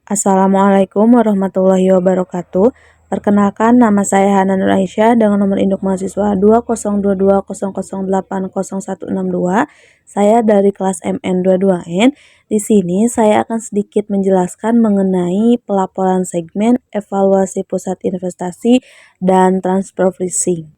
Assalamualaikum warahmatullahi wabarakatuh. Perkenalkan, nama saya Hana Nur Aisyah dengan nomor induk mahasiswa 202200080162. Saya dari kelas MN22N. Di sini saya akan sedikit menjelaskan mengenai pelaporan segmen, evaluasi pusat investasi, dan transfer pricing.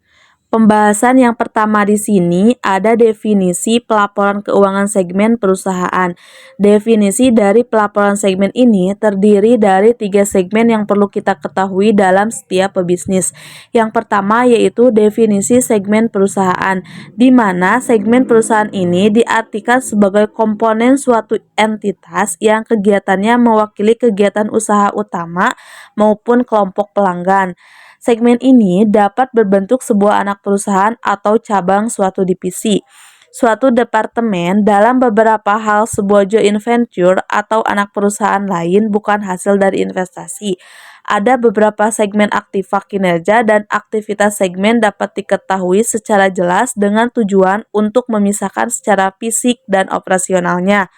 Pembahasan yang pertama di sini ada definisi pelaporan keuangan segmen perusahaan. Definisi dari pelaporan segmen ini terdiri dari 3 segmen yang perlu kita ketahui dalam setiap pebisnis. Yang pertama yaitu definisi segmen perusahaan, di mana segmen perusahaan ini diartikan sebagai komponen suatu entitas yang kegiatannya mewakili kegiatan usaha utama maupun kelompok pelanggan. Segmen ini dapat berbentuk sebuah anak perusahaan atau cabang suatu divisi, suatu departemen. Dalam beberapa hal, sebuah joint venture atau anak perusahaan lain bukan hasil dari investasi. Ada beberapa segmen aktiva kinerja dan aktivitas segmen dapat diketahui secara jelas dengan tujuan untuk memisahkan secara fisik dan operasionalnya.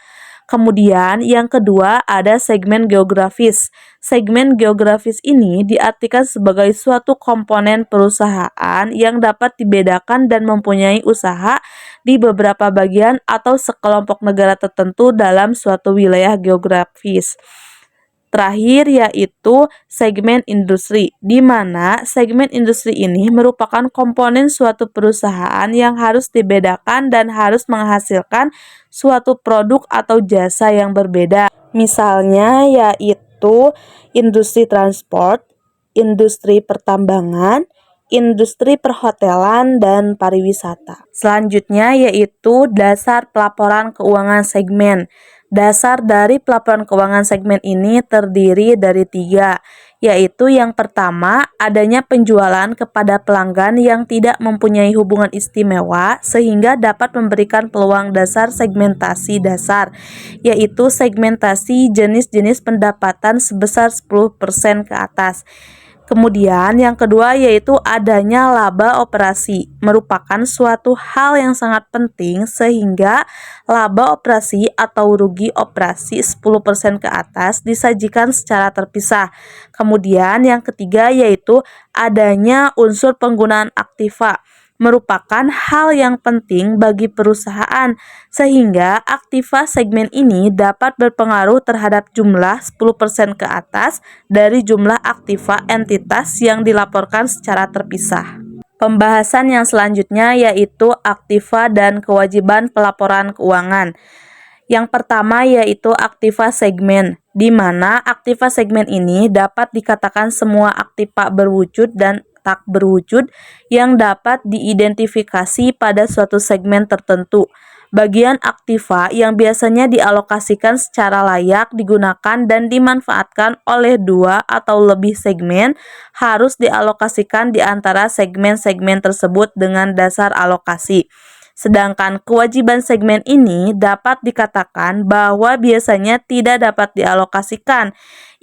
Kemudian yang kedua ada segmen geografis. Segmen geografis ini diartikan sebagai suatu komponen perusahaan yang dapat dibedakan dan mempunyai usaha di beberapa bagian atau sekelompok negara tertentu dalam suatu wilayah geografis. Terakhir yaitu segmen industri, di mana segmen industri ini merupakan komponen suatu perusahaan yang harus dibedakan dan harus menghasilkan suatu produk atau jasa yang berbeda. Misalnya yaitu industri transport, industri pertambangan, industri perhotelan, dan pariwisata. Selanjutnya yaitu dasar pelaporan keuangan segmen. Dasar dari pelaporan keuangan segmen ini terdiri dari 3, yaitu yang pertama adanya penjualan kepada pelanggan yang tidak mempunyai hubungan istimewa sehingga dapat memberikan peluang dasar segmentasi dasar, yaitu segmentasi jenis-jenis pendapatan sebesar 10% ke atas. Kemudian yang kedua yaitu adanya laba operasi, merupakan suatu hal yang sangat penting sehingga laba operasi atau rugi operasi 10% ke atas disajikan secara terpisah. Kemudian yang ketiga yaitu adanya unsur penggunaan aktiva, merupakan hal yang penting bagi perusahaan sehingga aktiva segmen ini dapat berpengaruh terhadap jumlah 10% ke atas dari jumlah aktiva entitas yang dilaporkan secara terpisah. Pembahasan yang selanjutnya yaitu aktiva dan kewajiban pelaporan keuangan. Yang pertama yaitu aktiva segmen, di mana aktiva segmen ini dapat dikatakan semua aktiva berwujud dan tak berwujud yang dapat diidentifikasi pada suatu segmen tertentu. Bagian aktiva yang biasanya dialokasikan secara layak digunakan dan dimanfaatkan oleh 2 atau lebih segmen harus dialokasikan di antara segmen-segmen tersebut dengan dasar alokasi. Sedangkan kewajiban segmen ini dapat dikatakan bahwa biasanya tidak dapat dialokasikan.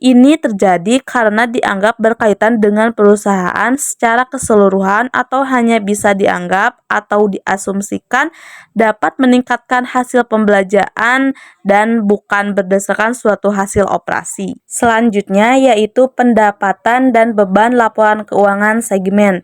Ini terjadi karena dianggap berkaitan dengan perusahaan secara keseluruhan atau hanya bisa dianggap atau diasumsikan dapat meningkatkan hasil pembelanjaan dan bukan berdasarkan suatu hasil operasi. Selanjutnya yaitu pendapatan dan beban laporan keuangan segmen.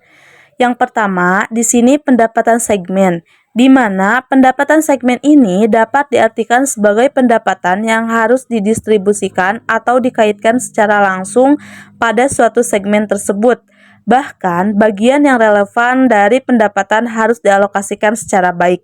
Yang pertama, di sini pendapatan segmen, di mana pendapatan segmen ini dapat diartikan sebagai pendapatan yang harus didistribusikan atau dikaitkan secara langsung pada suatu segmen tersebut. Bahkan, bagian yang relevan dari pendapatan harus dialokasikan secara baik.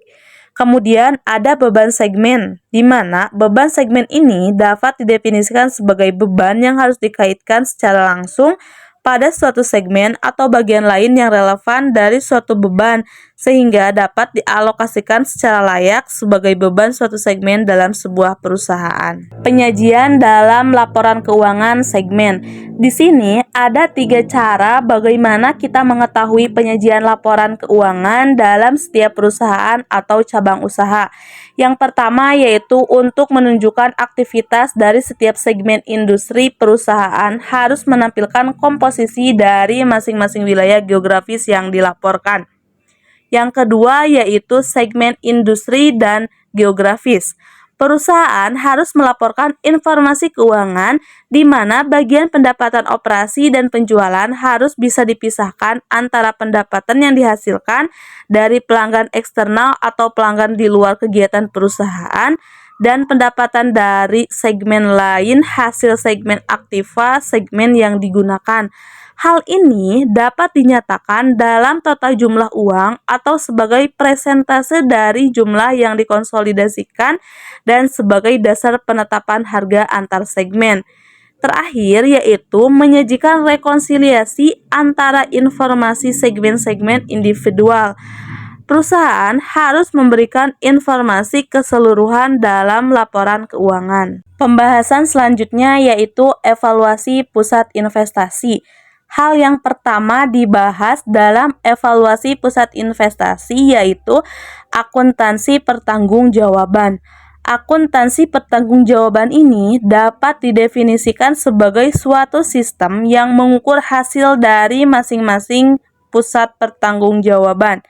Kemudian ada beban segmen, di mana beban segmen ini dapat didefinisikan sebagai beban yang harus dikaitkan secara langsung pada suatu segmen atau bagian lain yang relevan dari suatu beban sehingga dapat dialokasikan secara layak sebagai beban suatu segmen dalam sebuah perusahaan. Penyajian dalam laporan keuangan segmen. Di sini ada 3 cara bagaimana kita mengetahui penyajian laporan keuangan dalam setiap perusahaan atau cabang usaha. Yang pertama yaitu untuk menunjukkan aktivitas dari setiap segmen industri perusahaan harus menampilkan komposisi dari masing-masing wilayah geografis yang dilaporkan. Yang kedua yaitu segmen industri dan geografis. Perusahaan harus melaporkan informasi keuangan di mana bagian pendapatan operasi dan penjualan harus bisa dipisahkan antara pendapatan yang dihasilkan dari pelanggan eksternal atau pelanggan di luar kegiatan perusahaan dan pendapatan dari segmen lain hasil segmen aktiva segmen yang digunakan. Hal ini dapat dinyatakan dalam total jumlah uang atau sebagai presentase dari jumlah yang dikonsolidasikan dan sebagai dasar penetapan harga antar segmen. Terakhir yaitu menyajikan rekonsiliasi antara informasi segmen-segmen individual. Perusahaan harus memberikan informasi keseluruhan dalam laporan keuangan. Pembahasan selanjutnya yaitu evaluasi pusat investasi. Hal yang pertama dibahas dalam evaluasi pusat investasi yaitu akuntansi pertanggungjawaban. Akuntansi pertanggungjawaban ini dapat didefinisikan sebagai suatu sistem yang mengukur hasil dari masing-masing pusat pertanggungjawaban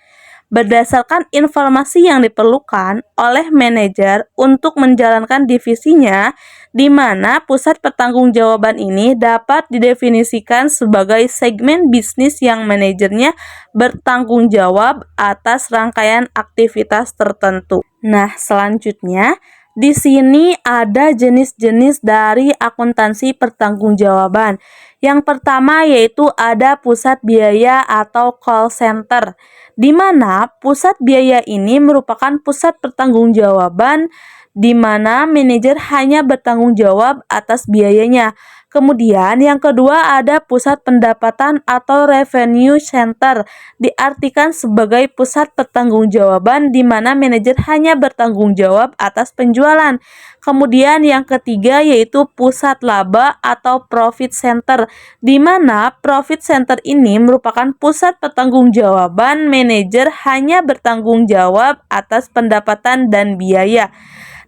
berdasarkan informasi yang diperlukan oleh manajer untuk menjalankan divisinya, di mana pusat pertanggungjawaban ini dapat didefinisikan sebagai segmen bisnis yang manajernya bertanggung jawab atas rangkaian aktivitas tertentu. Nah, selanjutnya di sini ada jenis-jenis dari akuntansi pertanggungjawaban. Yang pertama yaitu ada pusat biaya atau call center, di mana pusat biaya ini merupakan pusat pertanggungjawaban di mana manajer hanya bertanggung jawab atas biayanya. Kemudian yang kedua ada pusat pendapatan atau revenue center, diartikan sebagai pusat pertanggungjawaban di mana manajer hanya bertanggung jawab atas penjualan. Kemudian yang ketiga yaitu pusat laba atau profit center, di mana profit center ini merupakan pusat pertanggungjawaban manajer hanya bertanggung jawab atas pendapatan dan biaya.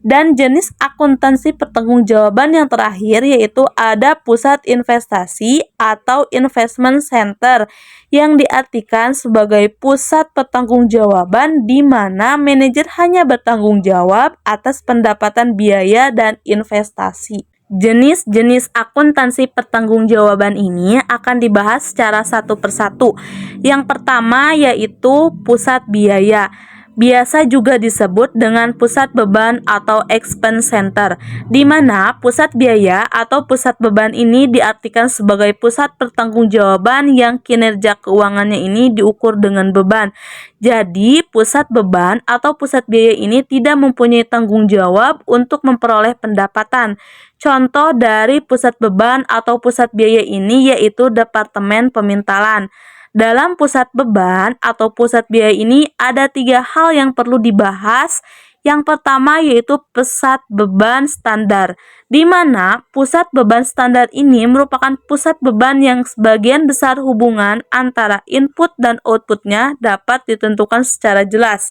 Dan jenis akuntansi pertanggungjawaban yang terakhir yaitu ada pusat investasi atau investment center yang diartikan sebagai pusat pertanggungjawaban di mana manajer hanya bertanggung jawab atas pendapatan biaya dan investasi. Jenis-jenis akuntansi pertanggungjawaban ini akan dibahas secara satu persatu. Yang pertama yaitu pusat biaya. Biasa juga disebut dengan pusat beban atau expense center, di mana pusat biaya atau pusat beban ini diartikan sebagai pusat pertanggungjawaban yang kinerja keuangannya ini diukur dengan beban. Jadi, pusat beban atau pusat biaya ini tidak mempunyai tanggung jawab untuk memperoleh pendapatan. Contoh dari pusat beban atau pusat biaya ini yaitu Departemen Pemintalan. Dalam pusat beban atau pusat biaya ini ada 3 hal yang perlu dibahas. Yang pertama yaitu pusat beban standar, di mana pusat beban standar ini merupakan pusat beban yang sebagian besar hubungan antara input dan outputnya dapat ditentukan secara jelas.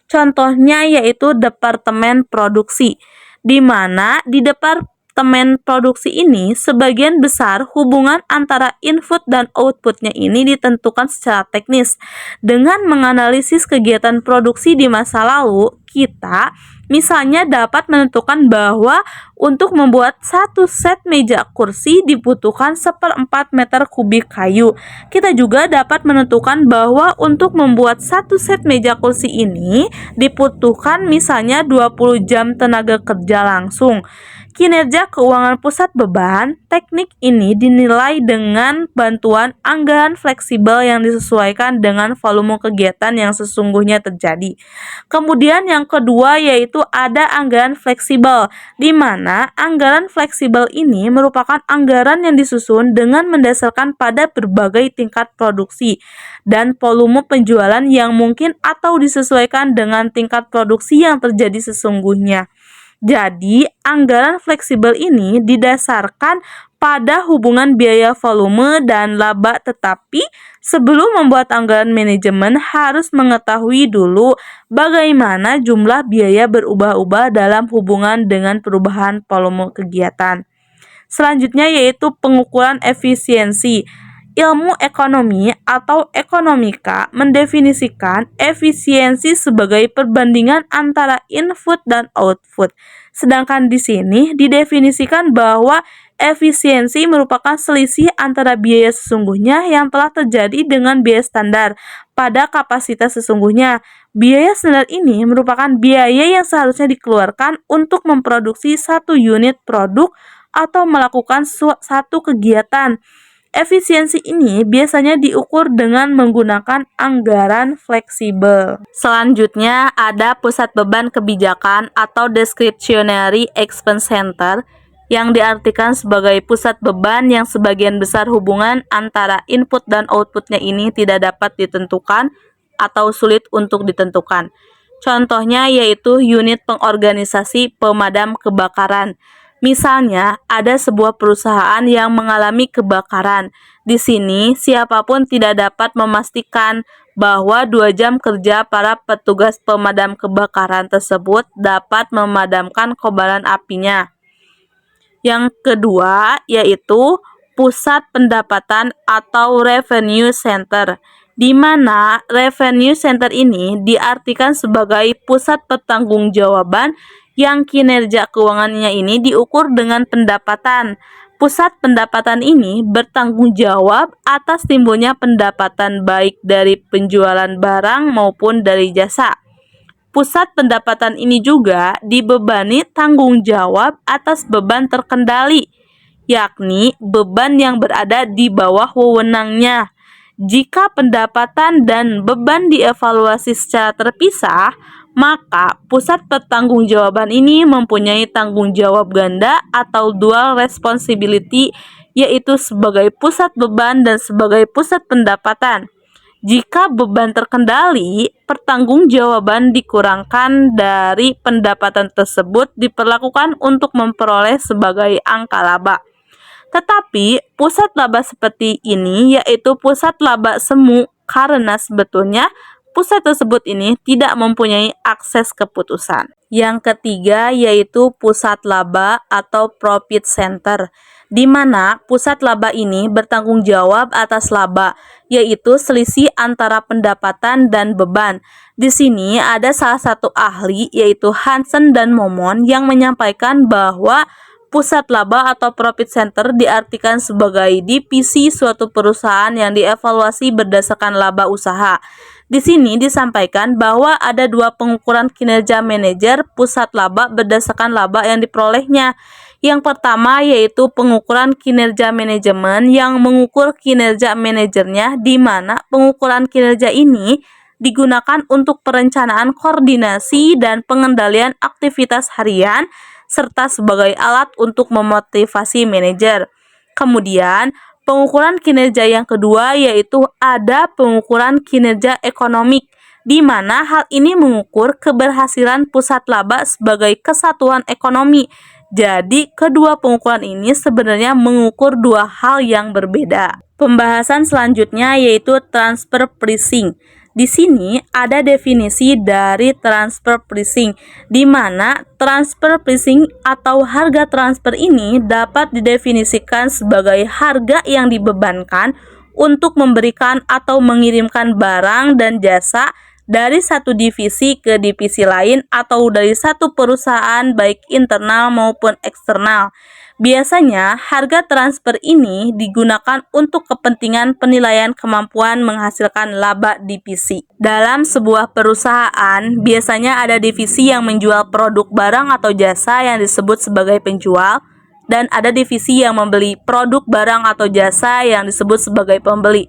Contohnya yaitu Departemen Produksi, di mana di Departemen produksi ini sebagian besar hubungan antara input dan outputnya ini ditentukan secara teknis. Dengan menganalisis kegiatan produksi di masa lalu, kita misalnya dapat menentukan bahwa untuk membuat satu set meja kursi dibutuhkan 1/4 meter kubik kayu. Kita juga dapat menentukan bahwa untuk membuat satu set meja kursi ini dibutuhkan misalnya 20 jam tenaga kerja langsung. Kinerja keuangan pusat beban, teknik ini dinilai dengan bantuan anggaran fleksibel yang disesuaikan dengan volume kegiatan yang sesungguhnya terjadi. Kemudian yang kedua yaitu ada anggaran fleksibel, di mana anggaran fleksibel ini merupakan anggaran yang disusun dengan mendasarkan pada berbagai tingkat produksi dan volume penjualan yang mungkin atau disesuaikan dengan tingkat produksi yang terjadi sesungguhnya. Jadi, anggaran fleksibel ini didasarkan pada hubungan biaya volume dan laba, tetapi sebelum membuat anggaran manajemen harus mengetahui dulu bagaimana jumlah biaya berubah-ubah dalam hubungan dengan perubahan volume kegiatan. Selanjutnya yaitu pengukuran efisiensi. Ilmu ekonomi atau ekonomika mendefinisikan efisiensi sebagai perbandingan antara input dan output. Sedangkan di sini didefinisikan bahwa efisiensi merupakan selisih antara biaya sesungguhnya yang telah terjadi dengan biaya standar pada kapasitas sesungguhnya. Biaya standar ini merupakan biaya yang seharusnya dikeluarkan untuk memproduksi satu unit produk atau melakukan satu kegiatan. Efisiensi ini biasanya diukur dengan menggunakan anggaran fleksibel. Selanjutnya ada pusat beban kebijakan atau discretionary expense center yang diartikan sebagai pusat beban yang sebagian besar hubungan antara input dan outputnya ini tidak dapat ditentukan atau sulit untuk ditentukan. Contohnya yaitu unit pengorganisasi pemadam kebakaran. Misalnya, ada sebuah perusahaan yang mengalami kebakaran. Di sini, siapapun tidak dapat memastikan bahwa 2 jam kerja para petugas pemadam kebakaran tersebut dapat memadamkan kobaran apinya. Yang kedua, yaitu pusat pendapatan atau revenue center, di mana revenue center ini diartikan sebagai pusat pertanggungjawaban yang kinerja keuangannya ini diukur dengan pendapatan. Pusat pendapatan ini bertanggung jawab atas timbulnya pendapatan baik dari penjualan barang maupun dari jasa. Pusat pendapatan ini juga dibebani tanggung jawab atas beban terkendali, yakni beban yang berada di bawah wewenangnya. Jika pendapatan dan beban dievaluasi secara terpisah, maka pusat pertanggungjawaban ini mempunyai tanggung jawab ganda atau dual responsibility, yaitu sebagai pusat beban dan sebagai pusat pendapatan. Jika beban terkendali, pertanggungjawaban dikurangkan dari pendapatan tersebut diperlakukan untuk memperoleh sebagai angka laba. Tetapi pusat laba seperti ini yaitu pusat laba semu karena sebetulnya pusat tersebut ini tidak mempunyai akses keputusan. Yang ketiga yaitu pusat laba atau profit center, di mana pusat laba ini bertanggung jawab atas laba, yaitu selisih antara pendapatan dan beban. Di sini ada salah satu ahli yaitu Hansen dan Momon yang menyampaikan bahwa pusat laba atau profit center diartikan sebagai divisi suatu perusahaan yang dievaluasi berdasarkan laba usaha. Di sini disampaikan bahwa ada 2 pengukuran kinerja manajer pusat laba berdasarkan laba yang diperolehnya. Yang pertama yaitu pengukuran kinerja manajemen yang mengukur kinerja manajernya, di mana pengukuran kinerja ini digunakan untuk perencanaan koordinasi dan pengendalian aktivitas harian serta sebagai alat untuk memotivasi manajer. Kemudian, pengukuran kinerja yang kedua yaitu ada pengukuran kinerja ekonomik, di mana hal ini mengukur keberhasilan pusat laba sebagai kesatuan ekonomi. Jadi, kedua pengukuran ini sebenarnya mengukur 2 hal yang berbeda. Pembahasan selanjutnya yaitu transfer pricing. Di sini ada definisi dari transfer pricing, di mana transfer pricing atau harga transfer ini dapat didefinisikan sebagai harga yang dibebankan untuk memberikan atau mengirimkan barang dan jasa dari satu divisi ke divisi lain atau dari satu perusahaan baik internal maupun eksternal. Biasanya, harga transfer ini digunakan untuk kepentingan penilaian kemampuan menghasilkan laba divisi. Dalam sebuah perusahaan, biasanya ada divisi yang menjual produk barang atau jasa yang disebut sebagai penjual, dan ada divisi yang membeli produk barang atau jasa yang disebut sebagai pembeli.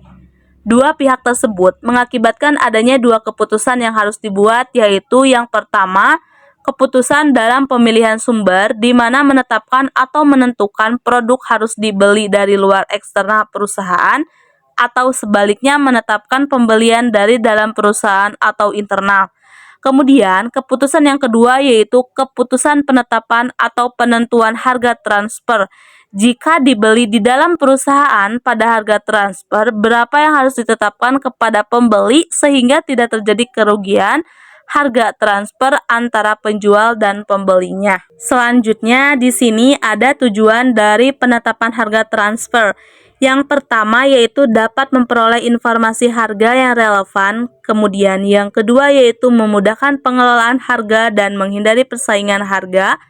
2 pihak tersebut mengakibatkan adanya 2 keputusan yang harus dibuat, yaitu yang pertama, keputusan dalam pemilihan sumber, di mana menetapkan atau menentukan produk harus dibeli dari luar eksternal perusahaan, atau sebaliknya menetapkan pembelian dari dalam perusahaan atau internal. Kemudian, keputusan yang kedua yaitu keputusan penetapan atau penentuan harga transfer. Jika dibeli di dalam perusahaan pada harga transfer, berapa yang harus ditetapkan kepada pembeli sehingga tidak terjadi kerugian harga transfer antara penjual dan pembelinya. Selanjutnya di sini ada tujuan dari penetapan harga transfer. Yang pertama yaitu dapat memperoleh informasi harga yang relevan, kemudian yang kedua yaitu memudahkan pengelolaan harga dan menghindari persaingan harga.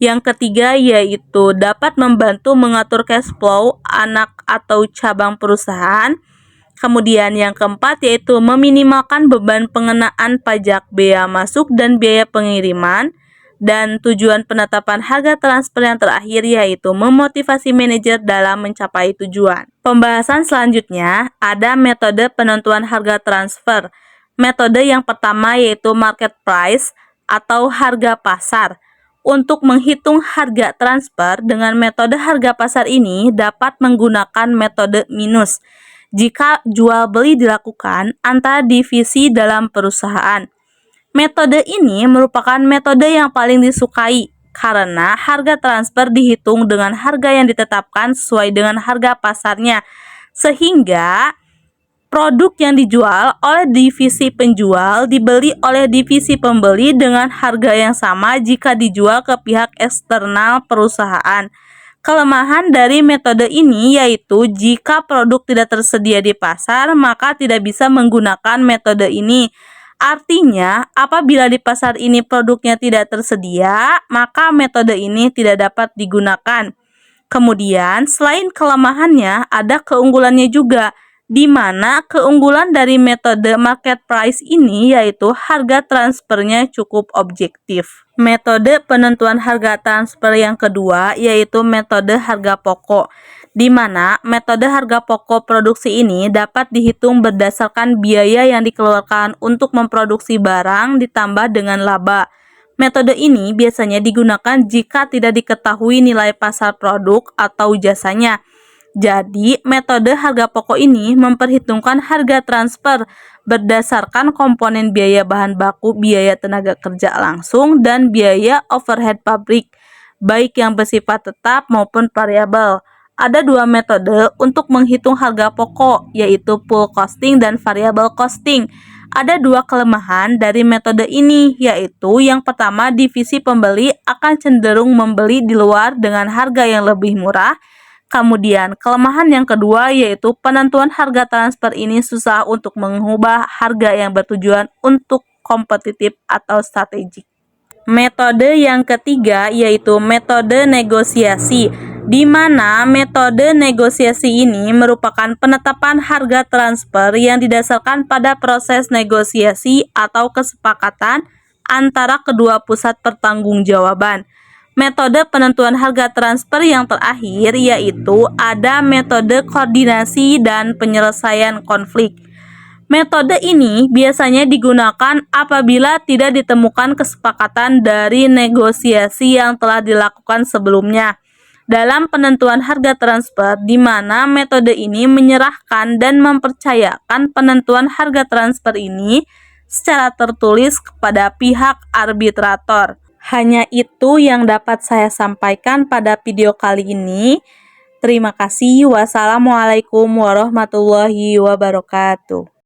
Yang ketiga yaitu dapat membantu mengatur cash flow anak atau cabang perusahaan. Kemudian yang keempat yaitu meminimalkan beban pengenaan pajak bea masuk dan biaya pengiriman. Dan tujuan penetapan harga transfer yang terakhir yaitu memotivasi manajer dalam mencapai tujuan. Pembahasan selanjutnya ada metode penentuan harga transfer. Metode yang pertama yaitu market price atau harga pasar. Untuk menghitung harga transfer dengan metode harga pasar ini dapat menggunakan metode minus jika jual beli dilakukan antara divisi dalam perusahaan. Metode ini merupakan metode yang paling disukai karena harga transfer dihitung dengan harga yang ditetapkan sesuai dengan harga pasarnya, sehingga produk yang dijual oleh divisi penjual dibeli oleh divisi pembeli dengan harga yang sama jika dijual ke pihak eksternal perusahaan. Kelemahan dari metode ini yaitu jika produk tidak tersedia di pasar, maka tidak bisa menggunakan metode ini. Artinya, apabila di pasar ini produknya tidak tersedia, maka metode ini tidak dapat digunakan. Kemudian, selain kelemahannya, ada keunggulannya juga, di mana keunggulan dari metode market price ini yaitu harga transfernya cukup objektif. Metode penentuan harga transfer yang kedua yaitu metode harga pokok, di mana metode harga pokok produksi ini dapat dihitung berdasarkan biaya yang dikeluarkan untuk memproduksi barang ditambah dengan laba. Metode ini biasanya digunakan jika tidak diketahui nilai pasar produk atau jasanya. Jadi, metode harga pokok ini memperhitungkan harga transfer berdasarkan komponen biaya bahan baku, biaya tenaga kerja langsung, dan biaya overhead pabrik, baik yang bersifat tetap maupun variabel. Ada dua metode untuk menghitung harga pokok, yaitu pool costing dan variable costing. Ada dua kelemahan dari metode ini, yaitu yang pertama, divisi pembeli akan cenderung membeli di luar dengan harga yang lebih murah. Kemudian, kelemahan yang kedua yaitu penentuan harga transfer ini susah untuk mengubah harga yang bertujuan untuk kompetitif atau strategik. Metode yang ketiga yaitu metode negosiasi, di mana metode negosiasi ini merupakan penetapan harga transfer yang didasarkan pada proses negosiasi atau kesepakatan antara kedua pusat pertanggungjawaban. Metode penentuan harga transfer yang terakhir yaitu ada metode koordinasi dan penyelesaian konflik. Metode ini biasanya digunakan apabila tidak ditemukan kesepakatan dari negosiasi yang telah dilakukan sebelumnya. Dalam penentuan harga transfer, di mana metode ini menyerahkan dan mempercayakan penentuan harga transfer ini secara tertulis kepada pihak arbitrator. Hanya itu yang dapat saya sampaikan pada video kali ini. Terima kasih. Wassalamualaikum warahmatullahi wabarakatuh.